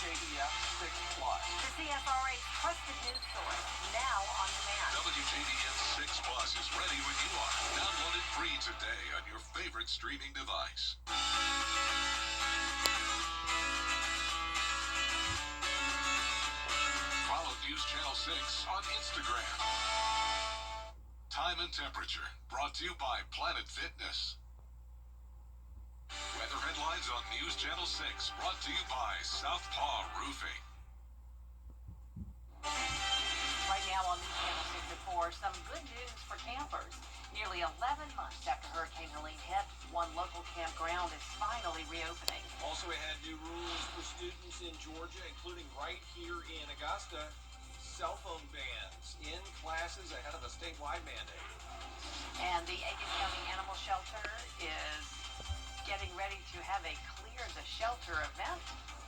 WJBF 6 Plus. The CFRA's trusted news source, now on demand. WJBF 6 Plus is ready when you are. Download it free today on your favorite streaming device. Follow News Channel 6 on Instagram. Time and temperature brought to you by Planet Fitness. Weather headlines on News Channel 6 brought to you by Southpaw Roofing. Right now on News Channel 6 at 4, some good news for campers. Nearly 11 months after Hurricane Helene hit, one local campground is finally reopening. Also ahead, new rules for students in Georgia, including right here in Augusta. Cell phone bans in classes ahead of a statewide mandate. And the Aiken County Animal Shelter is getting ready to have a Clear the Shelter event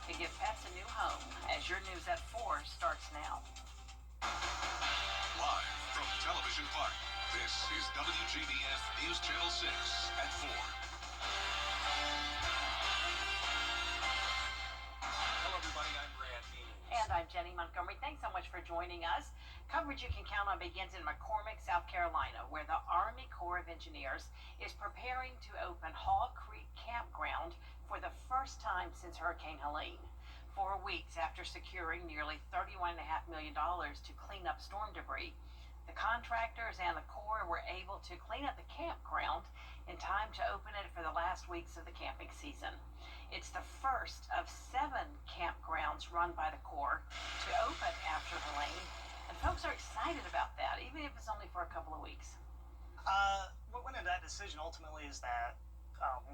to give pets a new home. As your news at 4 starts now. Live from Television Park, this is WJBF News Channel 6 at 4. Hello, everybody. I'm Brad Means. And I'm Jenny Montgomery. Thanks so much for joining us. Coverage you can count on begins in McCormick, South Carolina, where the Army Corps of Engineers is preparing to open Haw Creek Campground for the first time since Hurricane Helene. 4 weeks after securing nearly $31.5 million to clean up storm debris, the contractors and the Corps were able to clean up the campground in time to open it for the last weeks of the camping season. It's the first of 7 campgrounds run by the Corps to open after Helene, and folks are excited about that, even if it's only for a couple of weeks. What went into that decision ultimately is that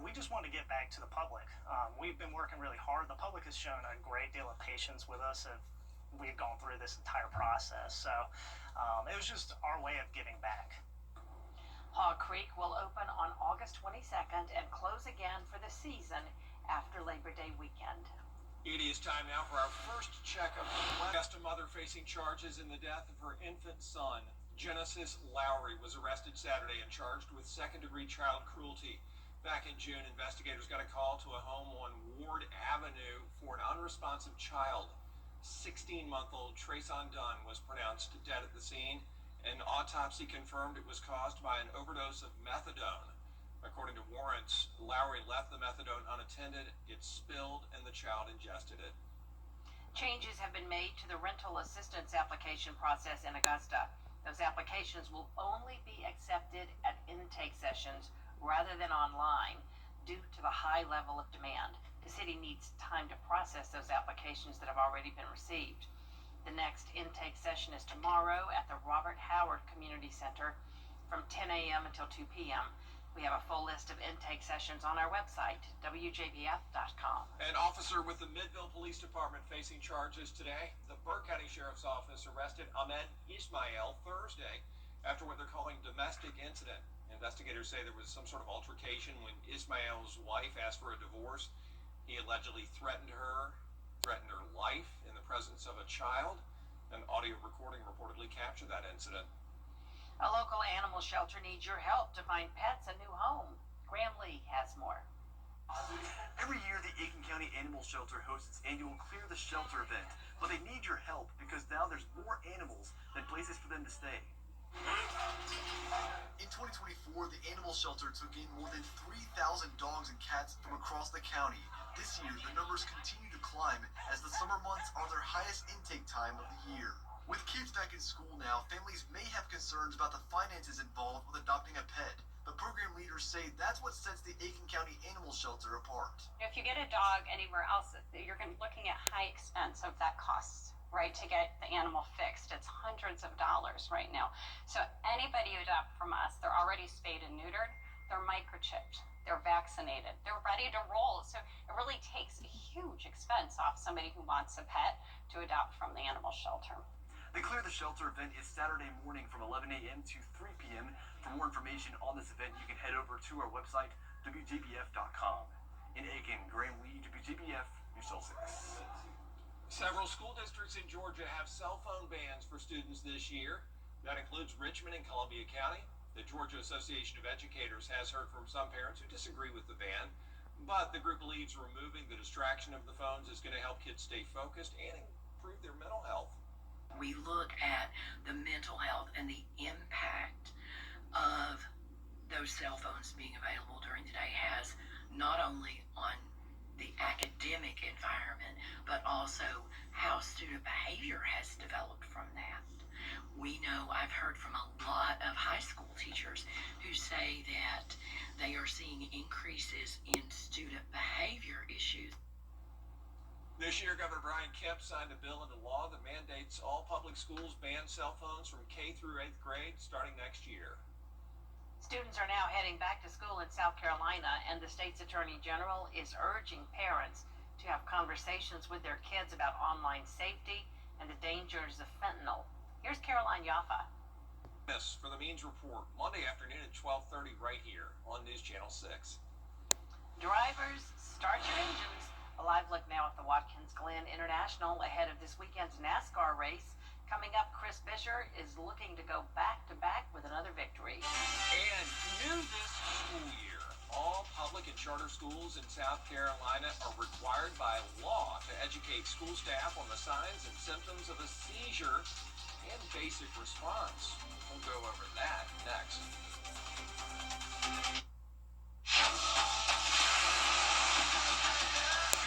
we just want to get back to the public. We've been working really hard. The public has shown a great deal of patience with us as we've gone through this entire process. So it was just our way of giving back. Haw Creek will open on August 22nd and close again for the season after Labor Day weekend. It is time now for our first check of the Augusta mother facing charges in the death of her infant son. Genesis Lowry was arrested Saturday and charged with second-degree child cruelty. Back in June, investigators got a call to a home on Ward Avenue for an unresponsive child. 16-month-old Trayson Dunn was pronounced dead at the scene. An autopsy confirmed it was caused by an overdose of methadone. According to warrants, Lowry left the methadone unattended, it spilled, and the child ingested it. Changes have been made to the rental assistance application process in Augusta. Those applications will only be accepted at intake sessions rather than online due to the high level of demand. The city needs time to process those applications that have already been received. The next intake session is tomorrow at the Robert Howard Community Center from 10 a.m. until 2 p.m. We have a full list of intake sessions on our website, WJBF.com. An officer with the Midville Police Department facing charges today. The Burke County Sheriff's Office arrested Ahmed Ismail Thursday after what they're calling domestic incident. Investigators say there was some sort of altercation when Ismail's wife asked for a divorce. He allegedly threatened her life in the presence of a child. An audio recording reportedly captured that incident. A local animal shelter needs your help to find pets a new home. Graham Lee has more. Every year, the Aiken County Animal Shelter hosts its annual Clear the Shelter event, but they need your help because now there's more animals than places for them to stay. In 2024, the animal shelter took in more than 3,000 dogs and cats from across the county. This year, the numbers continue to climb as the summer months are their highest intake time of the year. With kids back in school now, families may have concerns about the finances involved with adopting a pet, but program leaders say that's what sets the Aiken County Animal Shelter apart. If you get a dog anywhere else, you're looking at high expense of that cost, right, to get the animal fixed. It's hundreds of dollars right now. So anybody who adopts from us, they're already spayed and neutered, they're microchipped, they're vaccinated, they're ready to roll. So it really takes a huge expense off somebody who wants a pet to adopt from the animal shelter. The Clear the Shelter event is Saturday morning from 11 a.m. to 3 p.m. For more information on this event, you can head over to our website, WJBF.com. In Aiken, Graham Lee, WJBF, News Channel 6. Several school districts in Georgia have cell phone bans for students this year. That includes Richmond and Columbia County. The Georgia Association of Educators has heard from some parents who disagree with the ban. But the group believes removing the distraction of the phones is going to help kids stay focused and improve their mental health. We look at the mental health and the impact of those cell phones being available during the day has not only on the academic environment, but also how student behavior has developed from that. We know, I've heard from a lot of high school teachers who say that they are seeing increases in student behavior issues. This year, Governor Brian Kemp signed a bill into law that mandates all public schools ban cell phones from K through 8th grade starting next year. Students are now heading back to school in South Carolina, and the state's attorney general is urging parents to have conversations with their kids about online safety and the dangers of fentanyl. Here's Caroline Yaffa. This for the Means Report, Monday afternoon at 12:30 right here on News Channel 6. Drivers, start your engines. A live look now at the Watkins Glen International ahead of this weekend's NASCAR race. Coming up, Chris Fisher is looking to go back-to-back with another victory. And new this school year, all public and charter schools in South Carolina are required by law to educate school staff on the signs and symptoms of a seizure and basic response. We'll go over that next.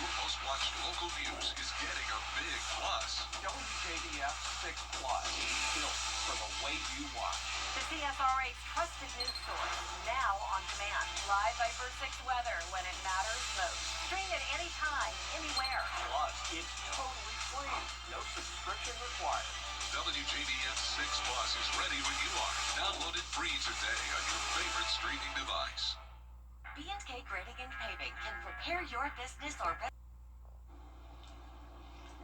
Your most watched local news is getting a big plus. WJBF 6 Plus, built for the way you watch. The CSRA's trusted news source, now on demand. Live Viper 6 weather when it matters most. Stream it anytime, anywhere. Plus, it's totally free. No subscription required. WJBF 6 Plus is ready when you are. Download it free today on your favorite streaming device. B&K Grading and Paving can prepare your business or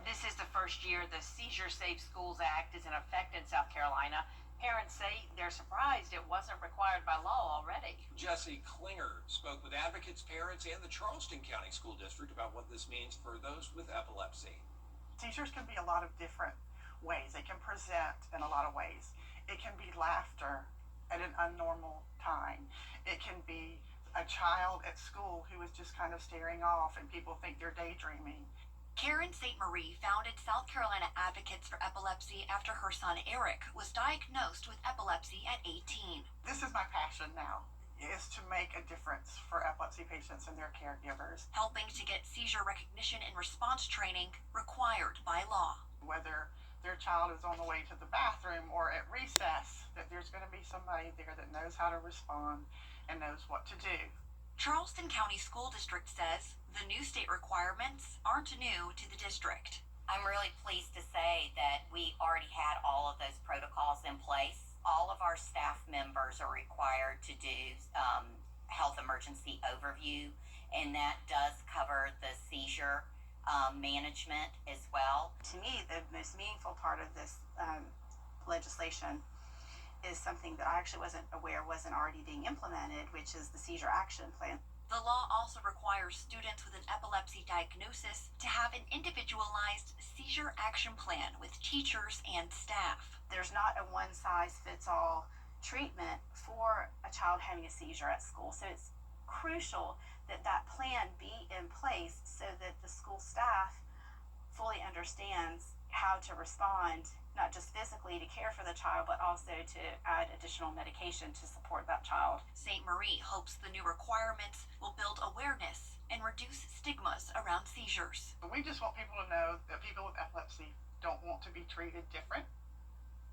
This is the first year the Seizure Safe Schools Act is in effect in South Carolina. Parents say they're surprised it wasn't required by law already. Jesse Klinger spoke with advocates, parents, and the Charleston County School District about what this means for those with epilepsy. Seizures can be a lot of different ways. They can present in a lot of ways. It can be laughter at an unnormal time. It can be a child at school who is just kind of staring off and people think they're daydreaming. Karen St. Marie founded South Carolina Advocates for Epilepsy after her son Eric was diagnosed with epilepsy at 18. This is my passion now, is to make a difference for epilepsy patients and their caregivers. Helping to get seizure recognition and response training required by law. Whether their child is on the way to the bathroom or at recess, that there's going to be somebody there that knows how to respond and knows what to do. Charleston County School District says the new state requirements aren't new to the district. I'm really pleased to say that we already had all of those protocols in place. All of our staff members are required to do health emergency overview, and that does cover the seizure management as well. To me, the most meaningful part of this legislation is something that I actually wasn't aware wasn't already being implemented, which is the seizure action plan. The law also requires students with an epilepsy diagnosis to have an individualized seizure action plan with teachers and staff. There's not a one-size-fits-all treatment for a child having a seizure at school, so it's crucial that that plan be in place so that the school staff fully understands how to respond, not just physically to care for the child, but also to add additional medication to support that child. St. Marie hopes the new requirements will build awareness and reduce stigmas around seizures. We just want people to know that people with epilepsy don't want to be treated different.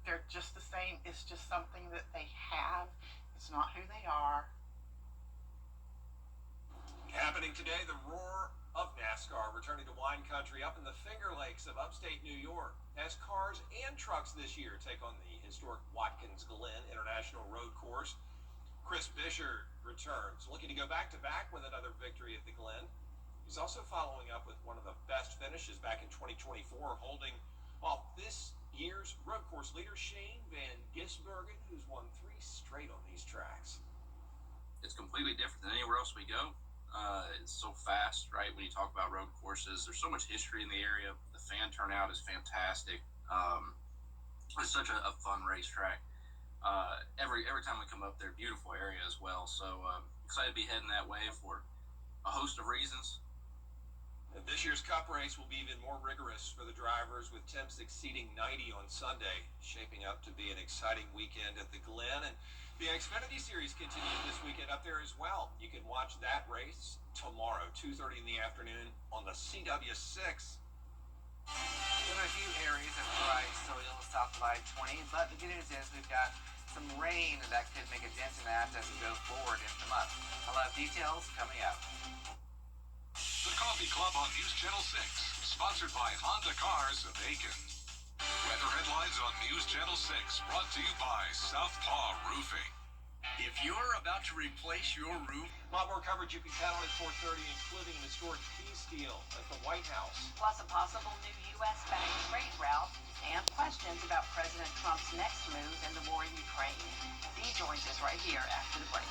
They're just the same. It's just something that they have. It's not who they are. Happening today, the roar of NASCAR returning to wine country up in the Finger Lakes of upstate New York as cars and trucks this year take on the historic Watkins Glen International Road Course. Chris Fisher returns, looking to go back-to-back with another victory at the Glen. He's also following up with one of the best finishes back in 2024, holding off this year's road course leader Shane Van Gisbergen, who's won 3 straight on these tracks. It's completely different than anywhere else we go. It's so fast, right? When you talk about road courses, there's so much history in the area. The fan turnout is fantastic. It's such a fun racetrack. Every time we come up there, beautiful area as well. So excited to be heading that way for a host of reasons. And this year's Cup race will be even more rigorous for the drivers, with temps exceeding 90 on Sunday, shaping up to be an exciting weekend at the Glen. And the Xfinity Series continues this weekend up there as well. You can watch that race tomorrow, 2:30 in the afternoon on the CW6. In a few areas of dry soil south of I-20, but the good news is we've got some rain that could make a dent in that as we go forward into the month. I'll have details coming up. The Coffee Club on News Channel 6, sponsored by Honda Cars of Aiken. Weather headlines on News Channel 6, brought to you by Southpaw Roofing. If you're about to replace your roof, A lot more coverage you can count on at 4:30, including an historic peace deal at the White House. Plus a possible new U.S. backed trade route and questions about President Trump's next move in the war in Ukraine. Dee joins us right here after the break.